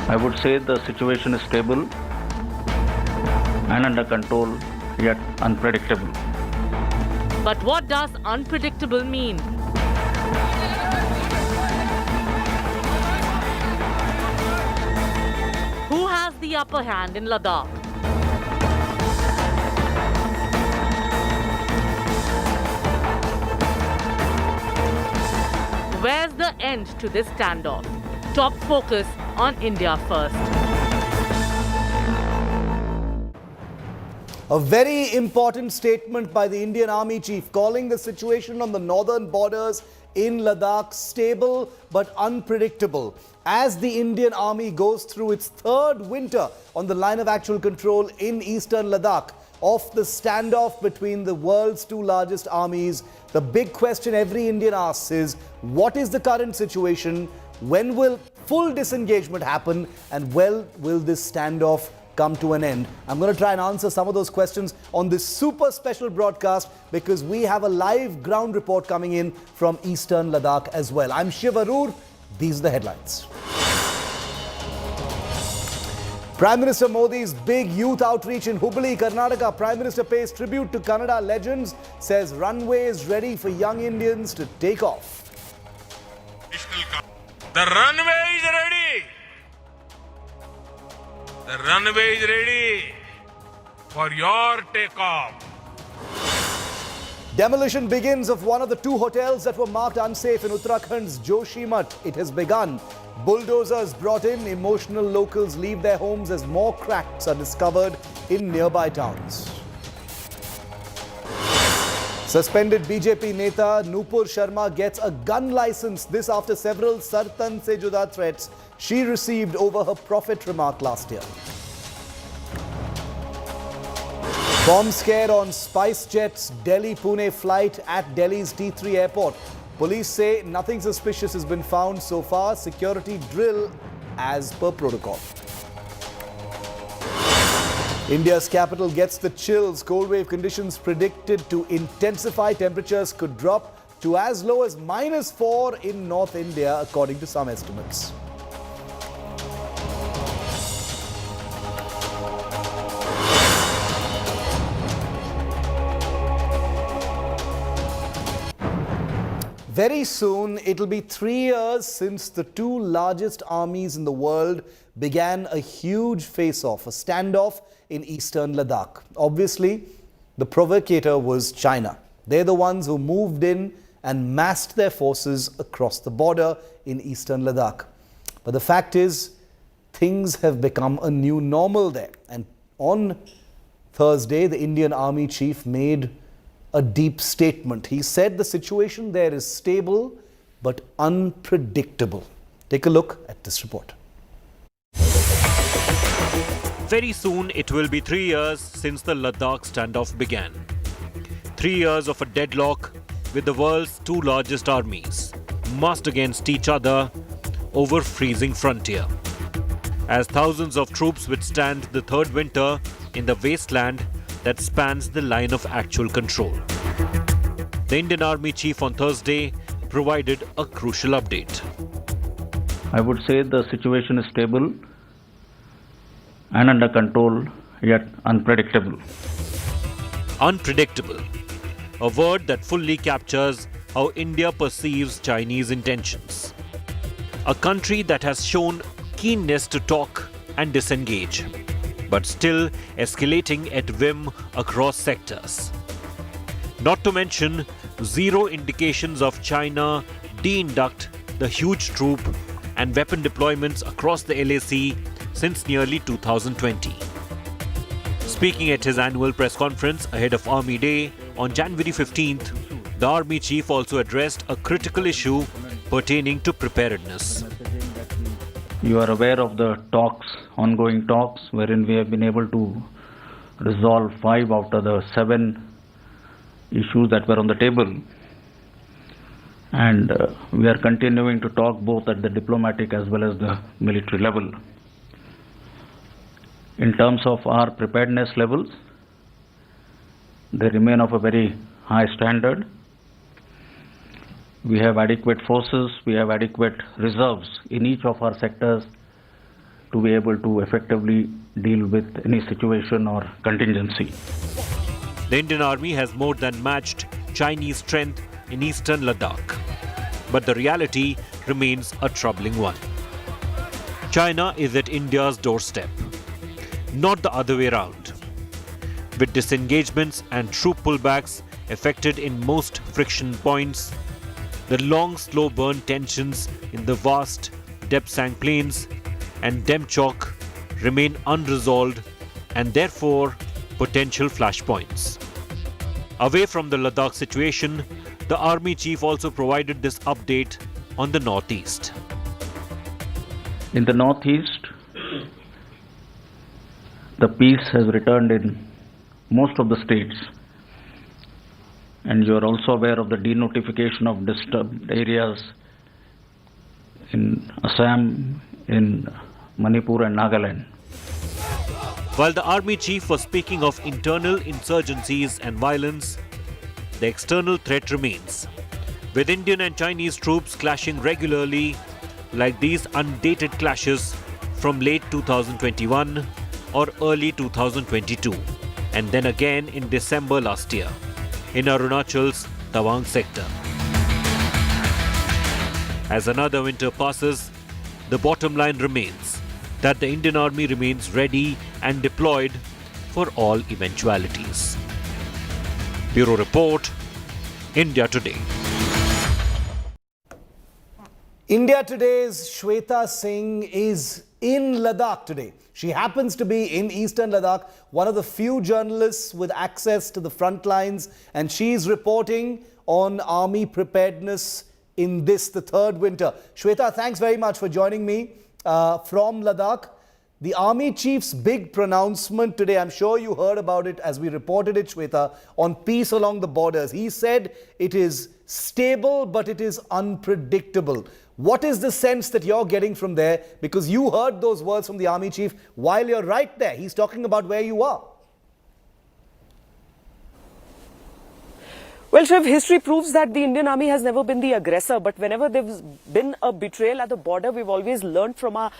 I would say the situation is stable and under control, yet unpredictable. But what does unpredictable mean? Who has the upper hand in Ladakh? Where's the end to this standoff? Top focus on India first. A very important statement by the Indian Army Chief calling the situation on the northern borders in Ladakh stable but unpredictable as the Indian Army goes through its third winter on the line of actual control in eastern Ladakh. Of the standoff between the world's two largest armies, the big question every Indian asks is, what is the current situation? When will full disengagement happen? And when will this standoff come to an end? I'm going to try and answer some of those questions on this super special broadcast because we have a live ground report coming in from eastern Ladakh as well. I'm Shiv Aroor. These are the headlines. Prime Minister Modi's big youth outreach in Hubli, Karnataka. Prime Minister pays tribute to Kannada legends, says runway is ready for young Indians to take off. The runway is ready. The runway is ready for your takeoff. Demolition begins of one of the two hotels that were marked unsafe in Uttarakhand's Joshimath. It has begun. Bulldozers brought in. Emotional locals leave their homes as more cracks are discovered in nearby towns. Suspended BJP Neta Nupur Sharma gets a gun license. This after several Sartan Se Juda threats she received over her prophet remark last year. Bomb scare on SpiceJet's Delhi-Pune flight at Delhi's T3 airport. Police say nothing suspicious has been found so far. Security drill as per protocol. India's capital gets the chills. Cold wave conditions predicted to intensify. Temperatures could drop to as low as -4 in North India, according to some estimates. Very soon, it'll be 3 years since the two largest armies in the world began a huge face-off, a standoff in eastern Ladakh. Obviously, the provocator was China. They're the ones who moved in and massed their forces across the border in eastern Ladakh. But the fact is, things have become a new normal there. And on Thursday, the Indian Army Chief made a deep statement. He said the situation there is stable but unpredictable. Take a look at this report. Very soon it will be 3 years since the Ladakh standoff began. 3 years of a deadlock with the world's two largest armies, massed against each other over freezing frontier. As thousands of troops withstand the third winter in the wasteland that spans the line of actual control. The Indian Army Chief on Thursday provided a crucial update. I would say the situation is stable and under control, yet unpredictable. Unpredictable, a word that fully captures how India perceives Chinese intentions. A country that has shown keenness to talk and disengage, but still escalating at whim across sectors. Not to mention, zero indications of China de-induct the huge troop and weapon deployments across the LAC since nearly 2020. Speaking at his annual press conference ahead of Army Day on January 15th, the Army Chief also addressed a critical issue pertaining to preparedness. You are aware of the talks, ongoing talks, wherein we have been able to resolve 5 out of the 7 issues that were on the table. And we are continuing to talk both at the diplomatic as well as the military level. In terms of our preparedness levels, they remain of a very high standard. We have adequate forces, we have adequate reserves in each of our sectors to be able to effectively deal with any situation or contingency. The Indian Army has more than matched Chinese strength in eastern Ladakh. But the reality remains a troubling one. China is at India's doorstep, not the other way around. With disengagements and troop pullbacks affected in most friction points, the long slow burn tensions in the vast Depsang Plains and Demchok remain unresolved and therefore potential flashpoints. Away from the Ladakh situation, the Army Chief also provided this update on the northeast. In the northeast, the peace has returned in most of the states, and you are also aware of the denotification of disturbed areas in Assam, in Manipur and Nagaland. While the Army Chief was speaking of internal insurgencies and violence, the external threat remains, with Indian and Chinese troops clashing regularly, like these undated clashes from late 2021 or early 2022, and then again in December last year in Arunachal's Tawang sector. As another winter passes, the bottom line remains that the Indian Army remains ready and deployed for all eventualities. Bureau Report, India Today. India Today's Shweta Singh is in Ladakh today. She happens to be in eastern Ladakh, one of the few journalists with access to the front lines, and she's reporting on army preparedness in the third winter. Shweta, thanks very much for joining me from Ladakh. The Army Chief's big pronouncement today, I'm sure you heard about it as we reported it, Shweta, on peace along the borders. He said it is stable, but it is unpredictable. What is the sense that you're getting from there? Because you heard those words from the Army Chief while you're right there. He's talking about where you are. Well, Shiv, history proves that the Indian Army has never been the aggressor, but whenever there's been a betrayal at the border, we've always learned from our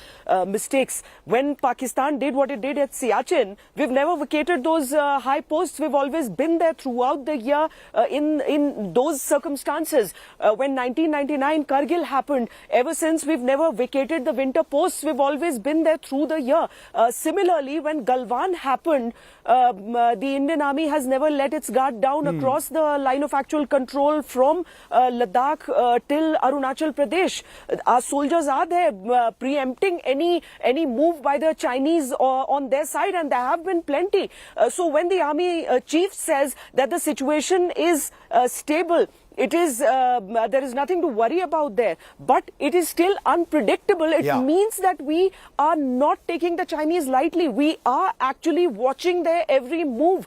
mistakes. When Pakistan did what it did at Siachen, we've never vacated those high posts. We've always been there throughout the year in those circumstances. When 1999 Kargil happened, ever since we've never vacated the winter posts. We've always been there through the year. Similarly, when Galwan happened, the Indian Army has never let its guard down across the line of actual control from Ladakh till Arunachal Pradesh. Our soldiers are there preempting any move by the Chinese on their side, and there have been plenty. So when the Army Chief says that the situation is stable, it is there is nothing to worry about there, but it is still unpredictable. It means that we are not taking the Chinese lightly. We are actually watching their every move.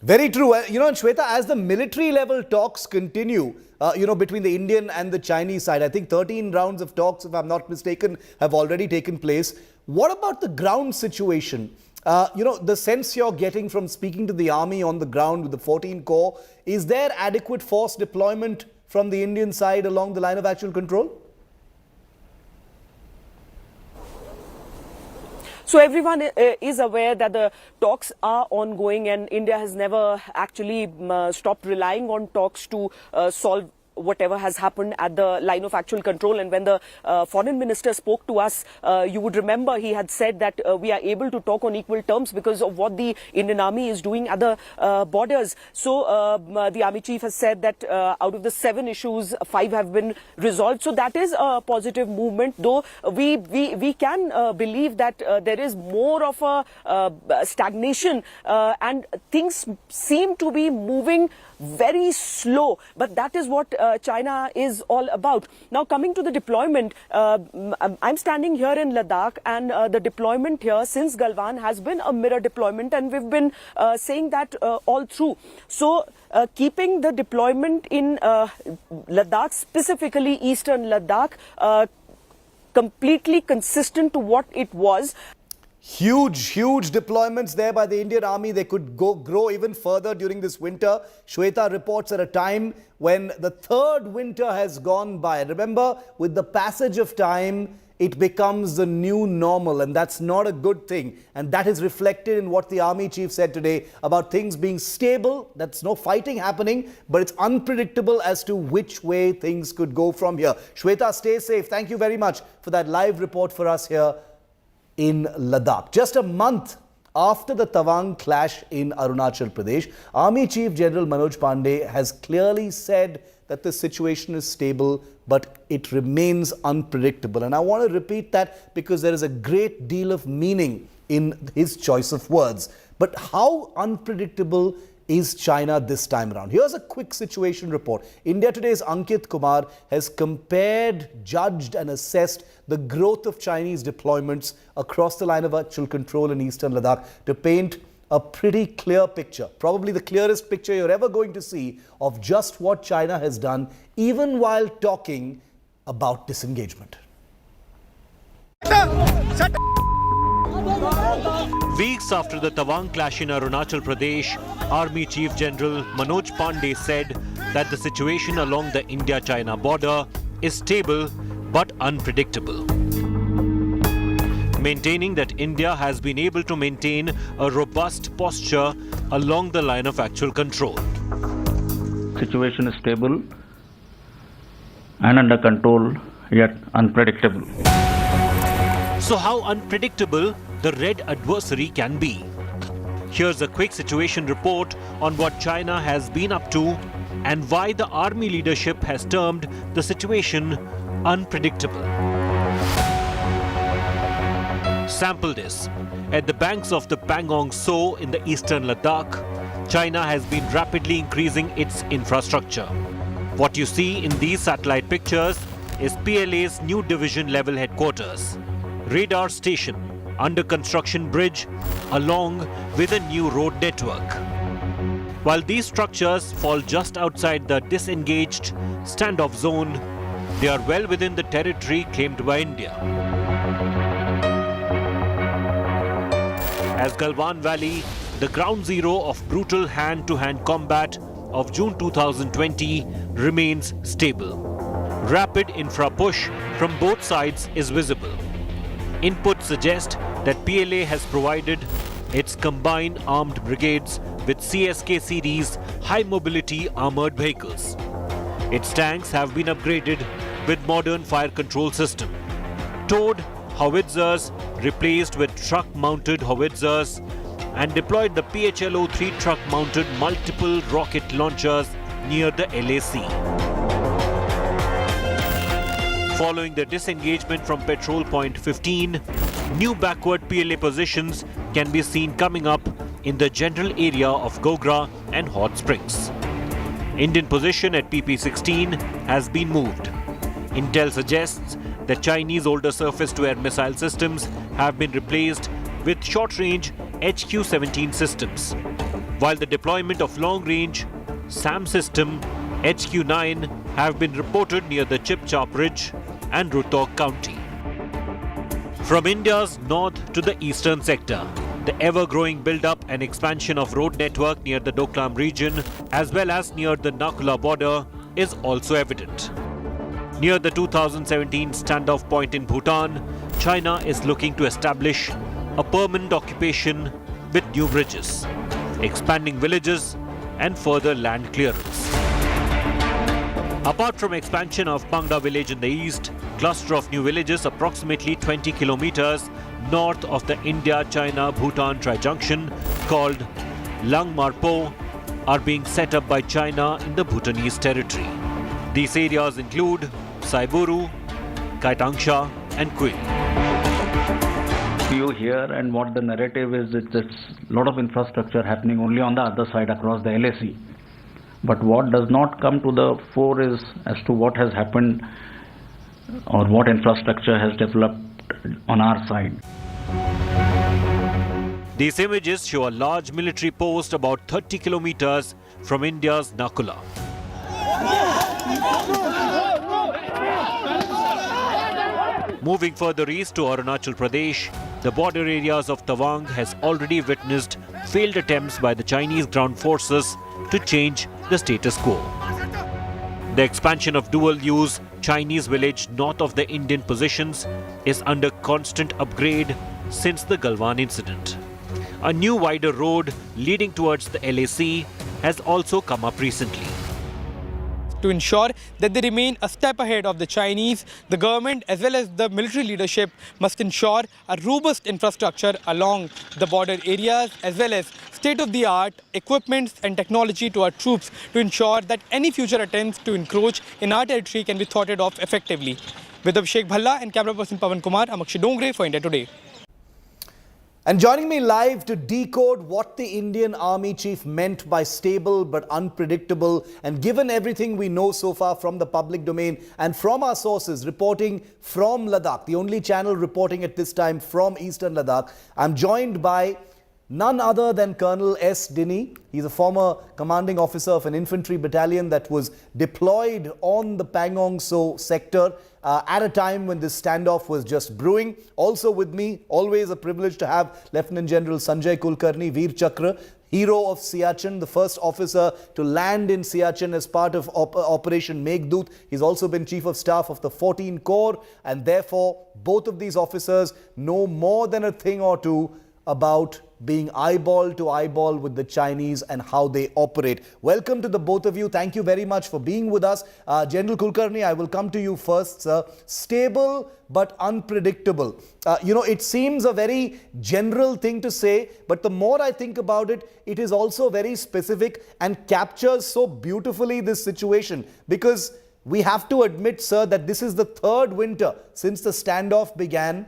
Very true. And Shweta, as the military level talks continue, between the Indian and the Chinese side, I think 13 rounds of talks, if I'm not mistaken, have already taken place. What about the ground situation? The sense you're getting from speaking to the army on the ground with the 14 Corps, is there adequate force deployment from the Indian side along the line of actual control? So everyone is aware that the talks are ongoing, and India has never actually stopped relying on talks to solve whatever has happened at the line of actual control. And when the foreign minister spoke to us, you would remember he had said that we are able to talk on equal terms because of what the Indian Army is doing at the borders. So the Army Chief has said that out of the 7 issues, 5 have been resolved. So that is a positive movement, though we can believe that there is more of a stagnation and things seem to be moving very slow, but that is what China is all about. Now, coming to the deployment, I'm standing here in Ladakh, and the deployment here since Galwan has been a mirror deployment, and we've been saying that all through. So keeping the deployment in Ladakh, specifically eastern Ladakh, completely consistent to what it was. Huge deployments there by the Indian Army. They could grow even further during this winter. Shweta reports at a time when the third winter has gone by. Remember, with the passage of time, it becomes the new normal, and that's not a good thing. And that is reflected in what the army chief said today about things being stable. That's no fighting happening, but it's unpredictable as to which way things could go from here. Shweta, stay safe. Thank you very much for that live report for us here in Ladakh. Just a month after the Tawang clash in Arunachal Pradesh, Army Chief General Manoj Pandey has clearly said that the situation is stable, but it remains unpredictable. And I want to repeat that because there is a great deal of meaning in his choice of words. But how unpredictable is China this time around? Here's a quick situation report. India Today's Ankit Kumar has compared, judged and assessed the growth of Chinese deployments across the line of actual control in eastern Ladakh to paint a pretty clear picture, probably the clearest picture you're ever going to see of just what China has done, even while talking about disengagement. Weeks after the Tawang clash in Arunachal Pradesh, Army Chief General Manoj Pandey said that the situation along the India-China border is stable but unpredictable, maintaining that India has been able to maintain a robust posture along the line of actual control. Situation is stable and under control, yet unpredictable. So how unpredictable the red adversary can be? Here's a quick situation report on what China has been up to and why the army leadership has termed the situation unpredictable. Sample this. At the banks of the Pangong Tso in the eastern Ladakh, China has been rapidly increasing its infrastructure. What you see in these satellite pictures is PLA's new division level headquarters, radar station, under construction bridge, along with a new road network. While these structures fall just outside the disengaged standoff zone, they are well within the territory claimed by India. As Galwan Valley, the ground zero of brutal hand-to-hand combat of June 2020, remains stable. Rapid infra push from both sides is visible. Inputs suggest that PLA has provided its combined armed brigades with CSK series high-mobility armoured vehicles. Its tanks have been upgraded with modern fire control system. Towed howitzers replaced with truck-mounted howitzers and deployed the PHLO-3 truck-mounted multiple rocket launchers near the LAC. Following the disengagement from Patrol Point 15, new backward PLA positions can be seen coming up in the general area of Gogra and Hot Springs. Indian position at PP-16 has been moved. Intel suggests that Chinese older surface-to-air missile systems have been replaced with short-range HQ-17 systems, while the deployment of long-range SAM system HQ-9 have been reported near the Chipchap Ridge and Rohtak County. From India's north to the eastern sector, the ever-growing build-up and expansion of road network near the Doklam region as well as near the Nakula border is also evident. Near the 2017 standoff point in Bhutan, China is looking to establish a permanent occupation with new bridges, expanding villages and further land clearance. Apart from expansion of Pangda village in the east, cluster of new villages approximately 20 kilometers north of the India-China-Bhutan tri-junction called Langmarpo are being set up by China in the Bhutanese territory. These areas include Saiburu, Kaitangsha and Kwil. You hear and what the narrative is, it's a lot of infrastructure happening only on the other side across the LAC. But what does not come to the fore is as to what has happened or what infrastructure has developed on our side. These images show a large military post about 30 kilometers from India's Nakula. Moving further east to Arunachal Pradesh, the border areas of Tawang has already witnessed failed attempts by the Chinese ground forces to change the status quo. The expansion of dual-use Chinese village north of the Indian positions is under constant upgrade since the Galwan incident. A new wider road leading towards the LAC has also come up recently. To ensure that they remain a step ahead of the Chinese, the government as well as the military leadership must ensure a robust infrastructure along the border areas as well as state-of-the-art equipments and technology to our troops to ensure that any future attempts to encroach in our territory can be thwarted off effectively. With Abhishek Bhalla and camera person Pavan Kumar, I'm Akshay Dongre for India Today. And joining me live to decode what the Indian Army Chief meant by stable but unpredictable, and given everything we know so far from the public domain and from our sources reporting from Ladakh, the only channel reporting at this time from eastern Ladakh, I'm joined by none other than Colonel S. Dinny. He's a former commanding officer of an infantry battalion that was deployed on the Pangong Tso sector at a time when this standoff was just brewing. Also with me, always a privilege to have Lieutenant General Sanjay Kulkarni, Veer Chakra, hero of Siachen, the first officer to land in Siachen as part of Operation Meghdoot. He's also been Chief of Staff of the 14 Corps, and therefore both of these officers know more than a thing or two about being eyeball to eyeball with the Chinese and how they operate. Welcome to the both of you. Thank you very much for being with us. General Kulkarni, I will come to you first, sir. Stable but unpredictable. It seems a very general thing to say, but the more I think about it, it is also very specific and captures so beautifully this situation, because we have to admit, sir, that this is the third winter since the standoff began.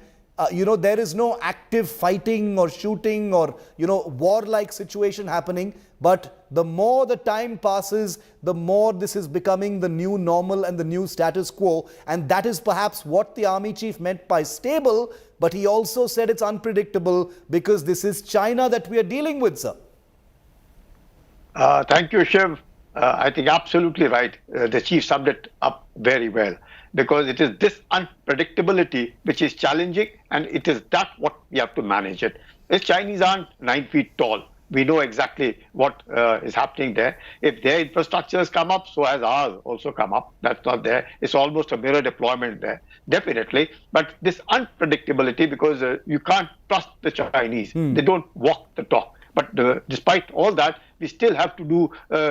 There is no active fighting or shooting or, war-like situation happening. But the more the time passes, the more this is becoming the new normal and the new status quo. And that is perhaps what the Army Chief meant by stable. But he also said it's unpredictable because this is China that we are dealing with, sir. Thank you, Shiv. I think absolutely right. The Chief summed it up very well. Because it is this unpredictability which is challenging, and it is that what we have to manage it. The Chinese aren't 9 feet tall. We know exactly what is happening there. If their infrastructures come up, so has ours also come up. That's not there. It's almost a mirror deployment there, definitely. But this unpredictability, because you can't trust the Chinese. They don't walk the talk. But despite all that, we still have to do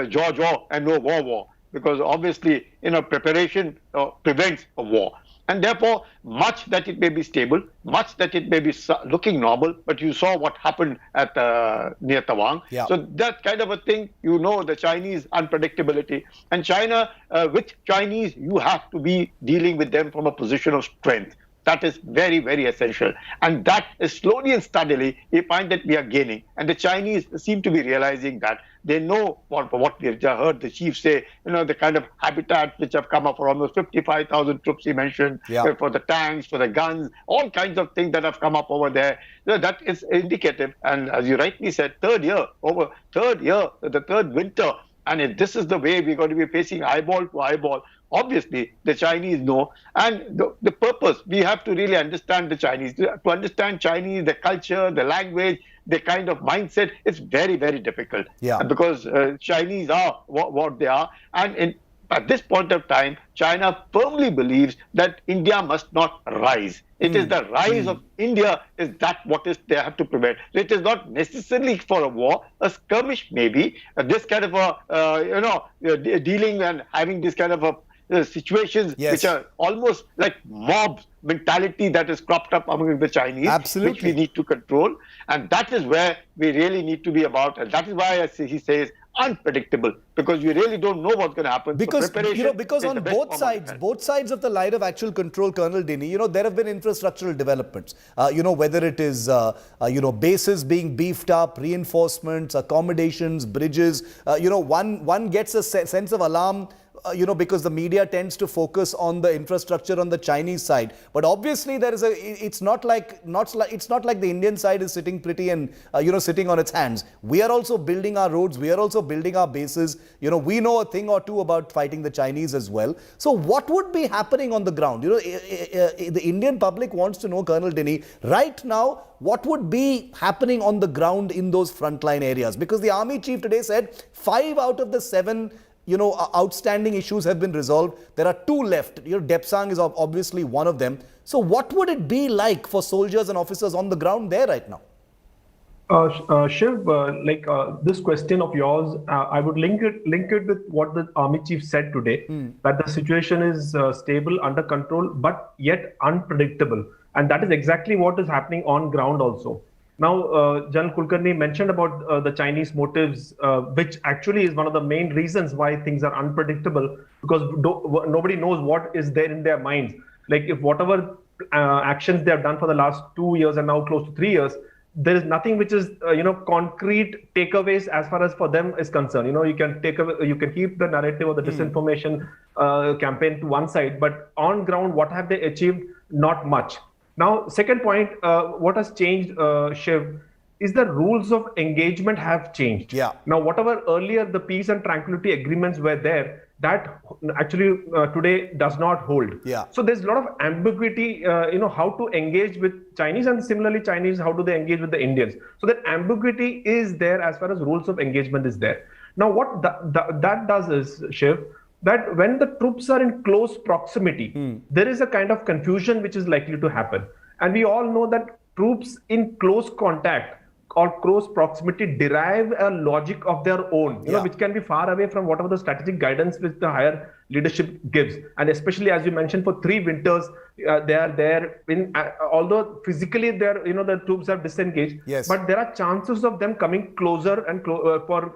jaw and no war. Because obviously, preparation prevents a war. And therefore, much that it may be stable, much that it may be looking normal, but you saw what happened at near Tawang. Yeah. So that kind of a thing, the Chinese unpredictability. And China, with Chinese, you have to be dealing with them from a position of strength. That is very, very essential. And that is slowly and steadily, we find that we are gaining. And the Chinese seem to be realizing that. They know what we have heard the chief say, the kind of habitats which have come up for almost 55,000 troops he mentioned, for the tanks, for the guns, all kinds of things that have come up over there. That is indicative. And as you rightly said, the third winter. And if this is the way we're going to be facing eyeball to eyeball, obviously, the Chinese know. And the purpose, we have to really understand the Chinese. To understand Chinese, the culture, the language, the kind of mindset, it's very, very difficult. Yeah. Because Chinese are what they are. And at this point of time, China firmly believes that India must not rise. It is the rise of India is that what is they have to prevent. It is not necessarily for a war, a skirmish maybe. This kind of a, dealing and having this kind of a situations which are almost like mob mentality that is cropped up among the Chinese, which we need to control. And that is where we really need to be about. And that is why he says unpredictable, because we really don't know what's going to happen. Because, so because on both sides of the line of actual control, Colonel Dinny, there have been infrastructural developments. Whether it is, bases being beefed up, reinforcements, accommodations, bridges. One gets a sense of alarm because the media tends to focus on the infrastructure on the Chinese side. But obviously there is it's not like the Indian side is sitting pretty and, sitting on its hands. We are also building our roads. We are also building our bases. We know a thing or two about fighting the Chinese as well. So what would be happening on the ground? The Indian public wants to know, Colonel Dinny, right now, what would be happening on the ground in those frontline areas? Because the Army Chief today said 5 out of the 7 outstanding issues have been resolved. There are two left. Depsang is obviously one of them. So what would it be like for soldiers and officers on the ground there right now? Shiv, this question of yours, I would link it with what the army chief said today, that the situation is stable, under control, but yet unpredictable. And that is exactly what is happening on ground also. Now, General Kulkarni mentioned about the Chinese motives, which actually is one of the main reasons why things are unpredictable, because nobody knows what is there in their minds. Like if whatever actions they have done for the last 2 years and now close to 3 years, there is nothing which is concrete takeaways as far as for them is concerned. You can you can keep the narrative of the disinformation campaign to one side, but on ground, what have they achieved? Not much. Now, second point, what has changed, Shiv, is the rules of engagement have changed. Yeah. Now, whatever earlier the peace and tranquility agreements were there, that actually today does not hold. Yeah. So there's a lot of ambiguity, how to engage with Chinese, and similarly Chinese, how do they engage with the Indians? So that ambiguity is there as far as rules of engagement is there. Now, what that does is, Shiv, that when the troops are in close proximity, there is a kind of confusion which is likely to happen. And we all know that troops in close contact or close proximity derive a logic of their own, which can be far away from whatever the strategic guidance which the higher leadership gives. And especially, as you mentioned, for 3 winters, they are there. Although physically, the troops have disengaged, yes, but there are chances of them coming closer and for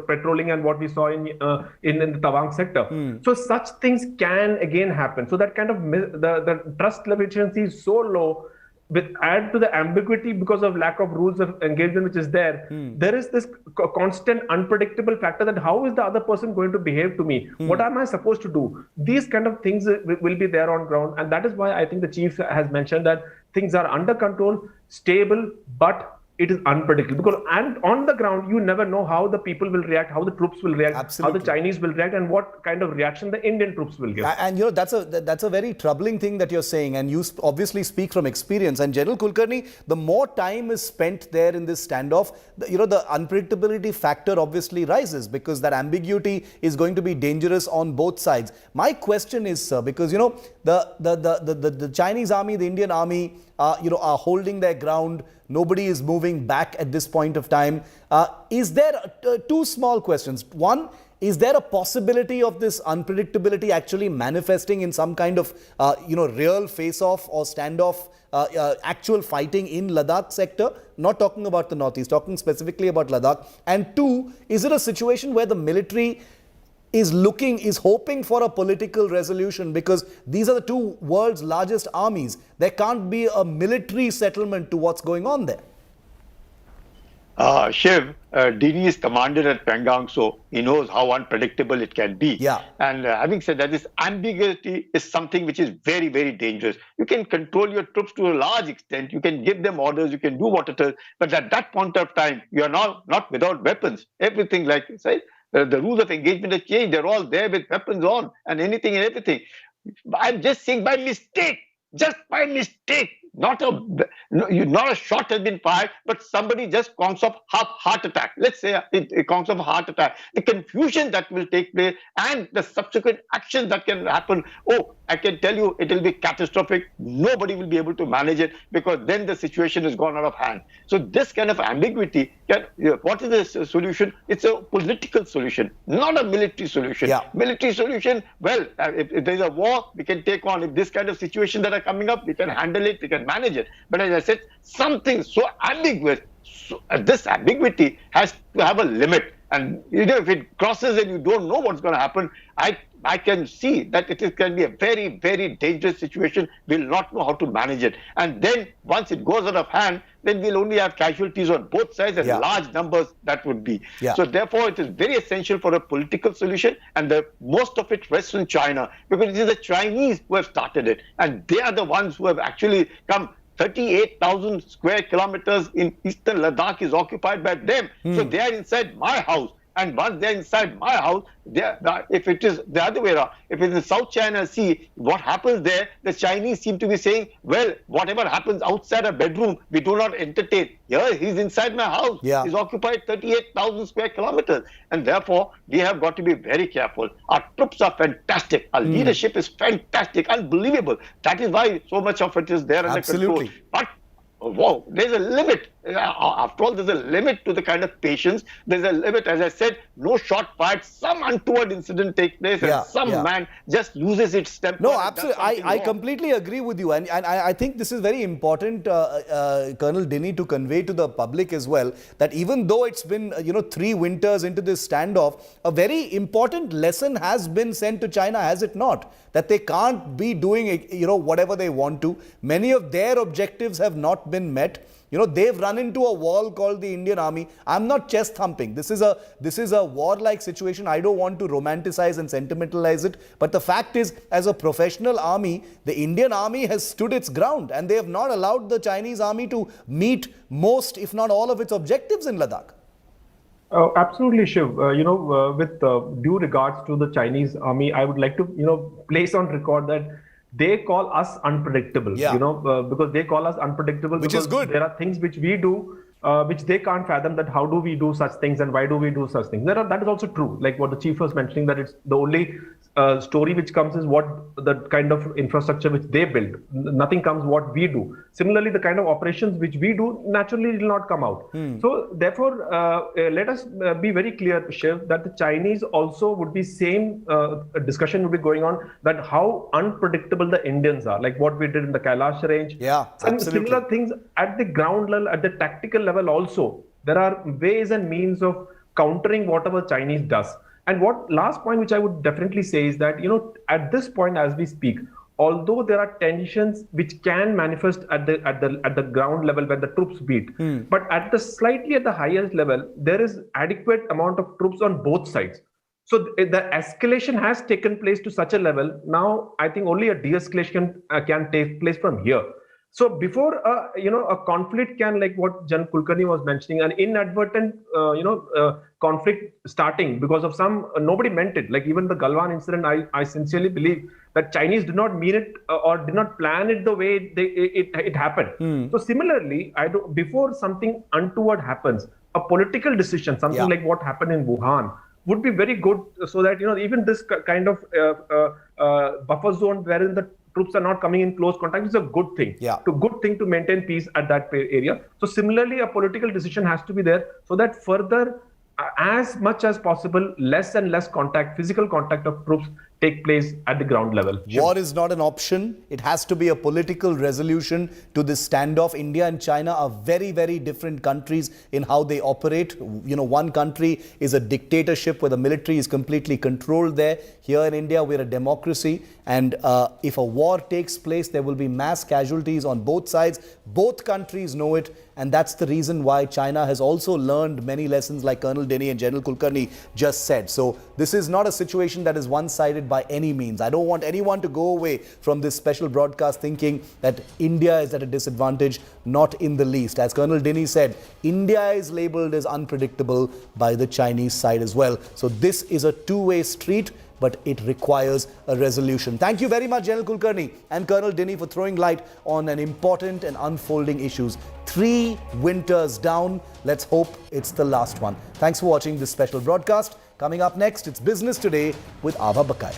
patrolling, and what we saw in the Tawang sector. So such things can again happen. So that kind of the trust level is so low. Add to the ambiguity because of lack of rules of engagement which is there, there is this constant unpredictable factor that how is the other person going to behave to me? What am I supposed to do? These kind of things will be there on ground, and that is why I think the chief has mentioned that things are under control, stable, but it is unpredictable, because and on the ground you never know how the people will react, how the troops will react, Absolutely. how the Chinese will react, and what kind of reaction the Indian troops will give. And that's a very troubling thing that you're saying, and you obviously speak from experience. And General Kulkarni, the more time is spent there in this standoff, the unpredictability factor obviously rises, because that ambiguity is going to be dangerous on both sides. My question is, sir, because the Chinese army, the Indian army, are holding their ground. Nobody is moving back at this point of time. Is there two small questions? One, is there a possibility of this unpredictability actually manifesting in some kind of real face-off or standoff, actual fighting in Ladakh sector? Not talking about the northeast, talking specifically about Ladakh. And two, is it a situation where the military is hoping for a political resolution, because these are the two world's largest armies? There can't be a military settlement to what's going on there. Shiv, Dini is commander at Pengang, so he knows how unpredictable it can be. Yeah. And having said that, this ambiguity is something which is very, very dangerous. You can control your troops to a large extent. You can give them orders. You can do what it is. But at that point of time, you are not without weapons. Everything, like you said, the rules of engagement have changed. They're all there with weapons on and anything and everything. I'm just saying by mistake, just by mistake. Not a shot has been fired, but somebody just comes off heart attack. Let's say it comes off a heart attack. The confusion that will take place and the subsequent actions that can happen. Oh, I can tell you it will be catastrophic. Nobody will be able to manage it, because then the situation has gone out of hand. So this kind of ambiguity, what is the solution? It's a political solution, not a military solution. Yeah. Military solution, well, if there's a war, we can take on. If this kind of situation that are coming up, we can handle it, we can manage it. But as I said, something so ambiguous, this ambiguity has to have a limit. And if it crosses and you don't know what's going to happen, I can see that it can be a very, very dangerous situation. We'll not know how to manage it. And then once it goes out of hand, then we'll only have casualties on both sides, and large numbers that would be. Yeah. So therefore, it is very essential for a political solution, and most of it rests in China, because it is the Chinese who have started it. And they are the ones who have actually come. 38,000 square kilometers in eastern Ladakh is occupied by them. So they are inside my house. And once they're inside my house, if it is the other way around, if it's in South China Sea, what happens there, the Chinese seem to be saying, well, whatever happens outside a bedroom, we do not entertain. Here, he's inside my house. Yeah. He's occupied 38,000 square kilometers. And therefore, we have got to be very careful. Our troops are fantastic. Our leadership is fantastic, unbelievable. That is why so much of it is there under control. But whoa, there's a limit. After all, there's a limit to the kind of patience. There's a limit, as I said, no shot fired. Some untoward incident takes place and some man just loses its temper. No, absolutely. I completely agree with you. And I think this is very important, Colonel Dinny, to convey to the public as well, that even though it's been, 3 winters into this standoff, a very important lesson has been sent to China, has it not? That they can't be doing, whatever they want to. Many of their objectives have not been met. They've run into a wall called the Indian Army. I'm not chest thumping. This is a warlike situation. I don't want to romanticize and sentimentalize it. But the fact is, as a professional army, the Indian Army has stood its ground, and they have not allowed the Chinese army to meet most, if not all, of its objectives in Ladakh. Absolutely, Shiv. With due regards to the Chinese army, I would like to, place on record that they call us unpredictable, because they call us unpredictable. Which because is good. There are things which we do, which they can't fathom, that how do we do such things and why do we do such things. That is also true. Like what the chief was mentioning, that it's the only story which comes is what the kind of infrastructure which they build. Nothing comes what we do. Similarly, the kind of operations which we do naturally will not come out. So therefore, let us be very clear, Shiv, that the Chinese also would be same discussion would be going on, that how unpredictable the Indians are, like what we did in the Kailash range. Yeah, and similar things at the ground level, at the tactical level also. There are ways and means of countering whatever Chinese does. And what last point which I would definitely say is that, at this point as we speak, although there are tensions which can manifest at the ground level when the troops beat, but at the highest level, there is adequate amount of troops on both sides. So the escalation has taken place to such a level. Now, I think only a de-escalation can take place from here. So before a conflict can, like what Jan Kulkarni was mentioning, an inadvertent conflict starting because of some nobody meant it. Like even the Galwan incident, I sincerely believe that Chinese did not mean it or did not plan it the way it happened. So similarly, before something untoward happens, a political decision, something like what happened in Wuhan, would be very good, so that even this kind of buffer zone wherein the troops are not coming in close contact is a good thing. Good thing to maintain peace at that area. So similarly, a political decision has to be there so that further, as much as possible, less and less physical contact of troops take place at the ground level. War is not an option. It has to be a political resolution to this standoff. India and China are very, very different countries in how they operate. One country is a dictatorship where the military is completely controlled there. Here in India, we're a democracy. And if a war takes place, there will be mass casualties on both sides. Both countries know it. And that's the reason why China has also learned many lessons, like Colonel Denny and General Kulkarni just said. So this is not a situation that is one-sided by any means. I don't want anyone to go away from this special broadcast thinking that India is at a disadvantage. Not in the least. As Colonel Denny said, India is labeled as unpredictable by the Chinese side as well. So this is a two-way street, but it requires a resolution. Thank you very much, General Kulkarni and Colonel Denny, for throwing light on an important and unfolding issues. 3 winters down. Let's hope it's the last one. Thanks for watching this special broadcast. Coming up next, it's Business Today with Ava Bakaya.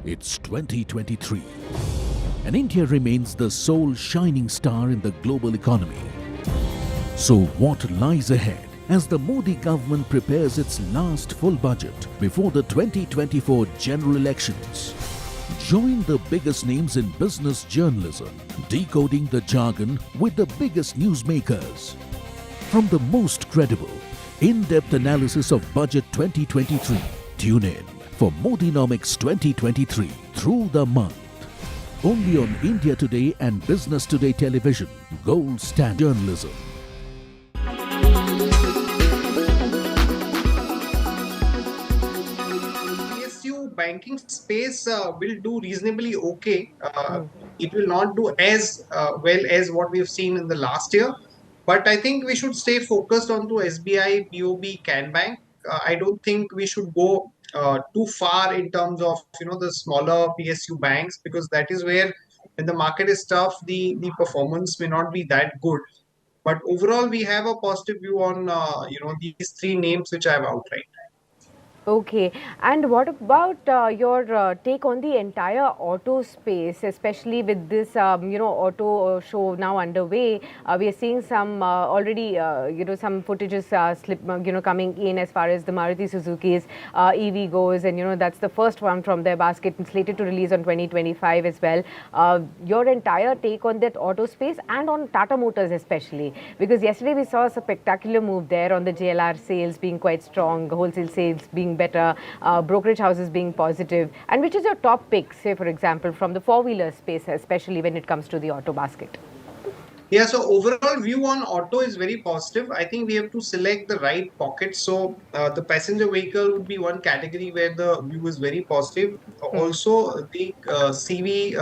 It's 2023, and India remains the sole shining star in the global economy. So what lies ahead as the Modi government prepares its last full budget before the 2024 general elections? Join the biggest names in business journalism, decoding the jargon with the biggest newsmakers. From the most credible, in-depth analysis of Budget 2023, tune in for Modinomics 2023 through the month. Only on India Today and Business Today Television. Gold Stand Journalism. PSU banking space will do reasonably okay. It will not do as well as what we've seen in the last year. But I think we should stay focused on to SBI, BOB, Can Bank. I don't think we should go too far in terms of the smaller PSU banks, because that is where when the market is tough, the performance may not be that good. But overall, we have a positive view on these three names which I have outlined. Okay, and what about your take on the entire auto space, especially with this, auto show now underway? We are seeing some already, some footages coming in as far as the Maruti Suzuki's EV goes, and that's the first one from their basket, slated to release on 2025 as well. Your entire take on that auto space and on Tata Motors especially, because yesterday we saw a spectacular move there on the JLR sales being quite strong, wholesale sales being better, brokerage houses being positive. And which is your top pick, say for example, from the four-wheeler space, especially when it comes to the auto basket? Yeah, so overall view on auto is very positive. I think we have to select the right pockets. So the passenger vehicle would be one category where the view is very positive. Also the CV,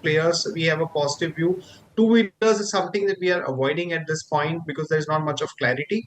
players, we have a positive view. Two-wheelers is something that we are avoiding at this point because there's not much of clarity.